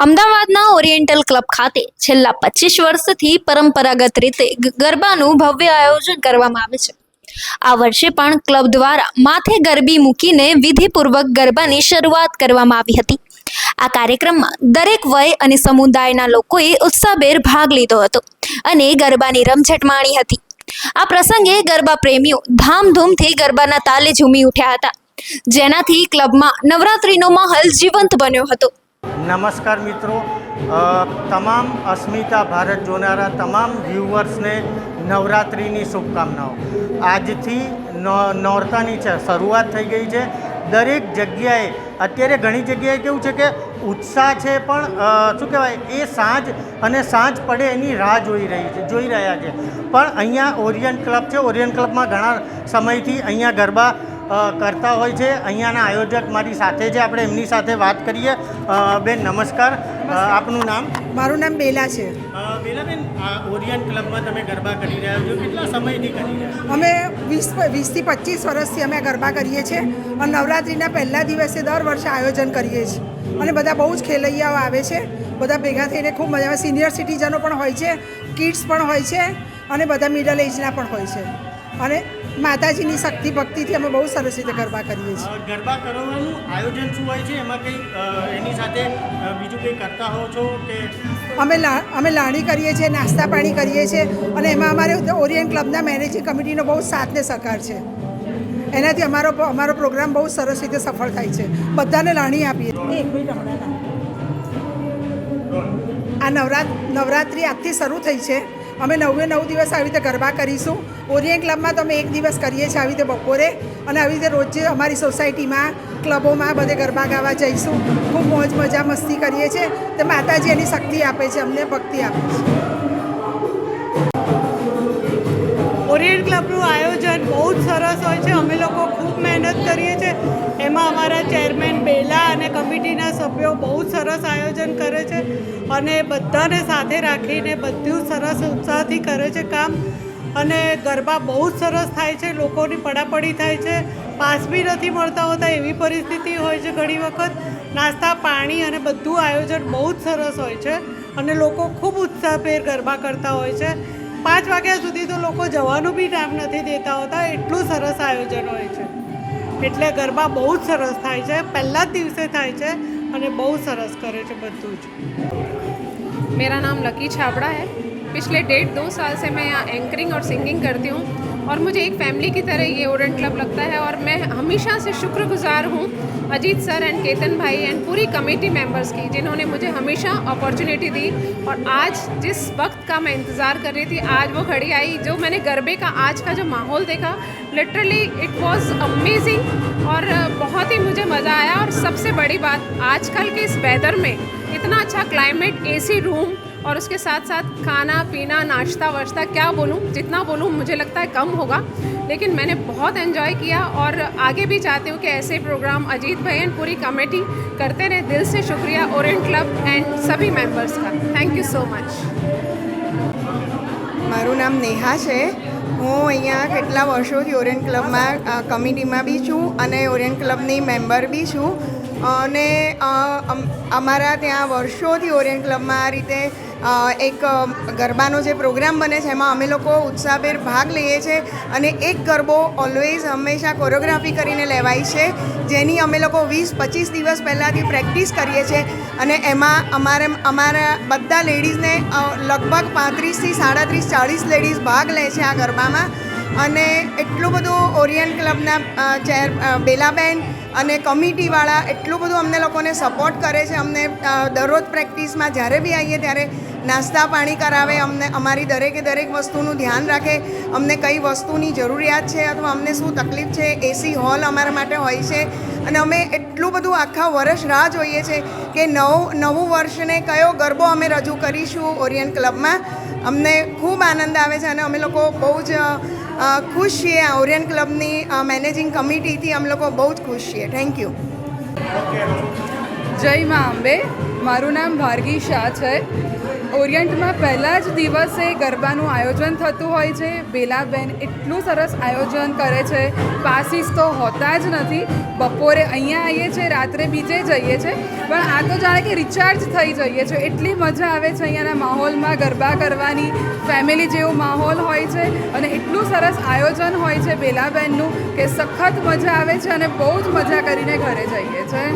અમદાવાદના oriental club ખાતે છેલ્લા 25 વર્ષથી પરંપરાગત રીતે ગરબાનું ભવ્ય આયોજન કરવામાં આવે છે। આ વર્ષે પણ ક્લબ દ્વારા માથે ગરબી મૂકીને વિધિપૂર્વક ગરબાની શરૂઆત કરવામાં આવી હતી। આ કાર્યક્રમમાં દરેક વય અને સમુદાયના લોકોએ ઉત્સાહભેર ભાગ લીધો હતો અને ગરબાની રમઝટ માણી હતી। આ પ્રસંગે ગરબા પ્રેમીઓ ધામધૂમથી ગરબાના તાલે ઝૂમી ઉઠ્યા હતા, જેનાથી ક્લબમાં નવરાત્રીનો માહોલ જીવંત બન્યો હતો। નમસ્કાર મિત્રો, તમામ અસ્મિતા ભારત જોનારા તમામ વ્યુઅર્સને નવરાત્રિની શુભકામનાઓ। આજથી નોરતાની શરૂઆત થઈ ગઈ છે। દરેક જગ્યાએ અત્યારે ઘણી જગ્યાએ કેવું છે કે ઉત્સાહ છે, પણ શું કહેવાય એ સાંજ પડે એની રાહ જોઈ રહ્યા છે। પણ અહીંયા ઓરિયન્ટ ક્લબ છે, ઓરિયન્ટ ક્લબમાં ઘણા સમયથી અહીંયા ગરબા કરતા હોય છે। અહીંયાના આયોજક મારી સાથે છે, આપણે એમની સાથે વાત કરીએ। બેન નમસ્કાર, આપનું નામ? મારું નામ બેલા છે। બેલાબેન, ઓરિયન્ટ ક્લબમાં તમે ગરબા કરી રહ્યા છો, કેટલા સમયથી કરી રહ્યા છો? અમે 20 થી 25 વર્ષથી અમે ગરબા કરીએ છીએ અને નવરાત્રિના પહેલા દિવસે દર વર્ષે આયોજન કરીએ છીએ અને બધા બહુ જ ખેલૈયાઓ આવે છે, બધા ભેગા થઈને ખૂબ મજા આવે। સિનિયર સિટીઝનો પણ હોય છે, કિડ્સ પણ હોય છે અને બધા મિડલ એજના પણ હોય છે અને માતાજીની શક્તિ ભક્તિથી અમે બહુ સરસ રીતે ગરબા કરીએ છીએ। ગરબા કરવાનું આયોજન શું હોય છે? એમાં કંઈ એની સાથે બીજું કંઈ કરતા હો છો કે? અમે લાણી કરીએ છીએ, નાસ્તા પાણી કરીએ છીએ અને એમાં અમારે ઓરિયન્ટ ક્લબના મેનેજિંગ કમિટીનો બહુ સાથ ને સહકાર છે। એનાથી અમારો પ્રોગ્રામ બહુ સરસ રીતે સફળ થાય છે। બધાને લાણી આપીએ। આ નવરાત્રિ આજથી શરૂ થઈ છે। અમે 9 દિવસ આવી રીતે ગરબા કરીશું। ઓરિયન્ટ ક્લબમાં તો અમે એક દિવસ કરીએ છીએ આવી રીતે બપોરે, અને આવી રીતે રોજ અમારી સોસાયટીમાં ક્લબોમાં બધે ગરબા ગાવા જઈશું। ખૂબ મોજ મજા મસ્તી કરીએ છીએ। તો માતાજી એની શક્તિ આપે છે, અમને ભક્તિ આપે છે। ઓરિયન્ટ ક્લબનું આયોજન બહુ જ સરસ હોય છે। અમે લોકો ખૂબ મહેનત કરીએ છીએ। એમાં અમારા ચેરમેન બેલા અને કમિટીના સભ્યો બહુ જ સરસ આયોજન કરે છે અને બધાને સાથે રાખીને બધું સરસ ઉત્સાહથી કરે છે કામ, અને ગરબા બહુ જ સરસ થાય છે। લોકોની પડાપડી થાય છે, પાસ બી નથી મળતા હોતા એવી પરિસ્થિતિ હોય છે ઘણી વખત। નાસ્તા પાણી અને બધું આયોજન બહુ જ સરસ હોય છે અને લોકો ખૂબ ઉત્સાહભેર ગરબા કરતા હોય છે। 5 વાગ્યા સુધી તો લોકો જવાનું બી ટાઈમ નથી દેતા હોતા, એટલું સરસ આયોજન હોય છે। એટલે ગરબા બહુ જ સરસ થાય છે, પહેલા જ દિવસે થાય છે અને બહુ सरस करे थे બધું જ। मेरा नाम लकी छाबड़ा है। पिछले 1.5-2 साल से मैं यहाँ एंकरिंग और सिंगिंग करती हूँ और मुझे एक फैमिली की तरह ये ओरिएंट क्लब लगता है और मैं हमेशा से शुक्रगुजार हूँ अजीत सर एंड केतन भाई एंड पूरी कमेटी मेंबर्स की, जिन्होंने मुझे हमेशा अपॉर्चुनिटी दी। और आज जिस वक्त का मैं इंतज़ार कर रही थी, आज वो घड़ी आई। जो मैंने गरबे का आज का जो माहौल देखा, लिटरली इट वॉज अमेजिंग और बहुत ही मुझे मज़ा आया। और सबसे बड़ी बात, आजकल के इस वेदर में इतना अच्छा क्लाइमेट, एसी रूम और उसके साथ साथ खाना पीना नाश्ता वाश्ता, क्या बोलूँ, जितना बोलूँ मुझे लगता है कम होगा, लेकिन मैंने बहुत एंजॉय किया और आगे भी चाहती हूँ कि ऐसे प्रोग्राम अजीत भाई एंड पूरी कमेटी करते रहे। दिल से शुक्रिया ओरिएंट क्लब एंड सभी मेंबर्स का। Thank you so much. મારું નામ નેહા છે। હું અહીંયા કેટલા વર્ષોથી ઓરિયન્ટ ક્લબમાં કમિટીમાં બી છું અને ઓરિયન્ટ ક્લબની મેમ્બર બી છું અને અમારા ત્યાં વર્ષોથી ઓરિયન્ટ ક્લબમાં આ રીતે એક ગરબાનો જે પ્રોગ્રામ બને છે એમાં અમે લોકો ઉત્સાહભેર ભાગ લઈએ છીએ અને એક ગરબો ઓલવેઝ હંમેશા કોરિયોગ્રાફી કરીને લેવાય છે, જેની અમે લોકો 20-25 દિવસ પહેલાંથી પ્રેક્ટિસ કરીએ છીએ અને એમાં અમારા બધા લેડીઝને લગભગ 35 થી 37-40 લેડીઝ ભાગ લે છે આ ગરબામાં। અને એટલું બધું ઓરિયન્ટ ક્લબના બેલાબેન અને કમિટીવાળા એટલું બધું અમને લોકોને સપોર્ટ કરે છે। અમને દરરોજ પ્રેક્ટિસમાં જ્યારે બી આવીએ ત્યારે નાસ્તા પાણી કરાવે, અમને અમારી દરેક વસ્તુનું ધ્યાન રાખે, અમને કઈ વસ્તુની જરૂરિયાત છે અથવા અમને શું તકલીફ છે। એસી હોલ અમારા માટે હોય છે અને અમે એટલું બધું આખા વર્ષ રાહ જોઈએ છે કે નવું વર્ષને કયો ગરબો અમે રજૂ કરીશું ઓરિયન્ટ ક્લબમાં। અમને ખૂબ આનંદ આવે છે અને અમે લોકો બહુ જ ખુશ છીએ। આ ઓરિયન્ટ ક્લબની મેનેજિંગ કમિટીથી અમે લોકો બહુ જ ખુશ છીએ। Thank you. જય મા અંબે। મારું નામ ભારગી શાહ છે। ઓરિયન્ટમાં પહેલાં જ દિવસે ગરબાનું આયોજન થતું હોય છે. બેલાબેન એટલું સરસ આયોજન કરે છે. પાસીસ તો હોતા જ નથી. બપોરે અહીંયા આવીએ છીએ, રાત્રે બીજે જઈએ છીએ, પણ આ તો જાણે કે રિચાર્જ થઈ જઈએ છીએ. એટલી મજા આવે છે અહીંયાના માહોલમાં ગરબા કરવાની. ફેમિલી જેવો માહોલ હોય છે અને એટલું સરસ આયોજન હોય છે બેલાબેનનું કે સખત મજા આવે છે અને બહુ જ મજા કરીને ઘરે જઈએ છીએ.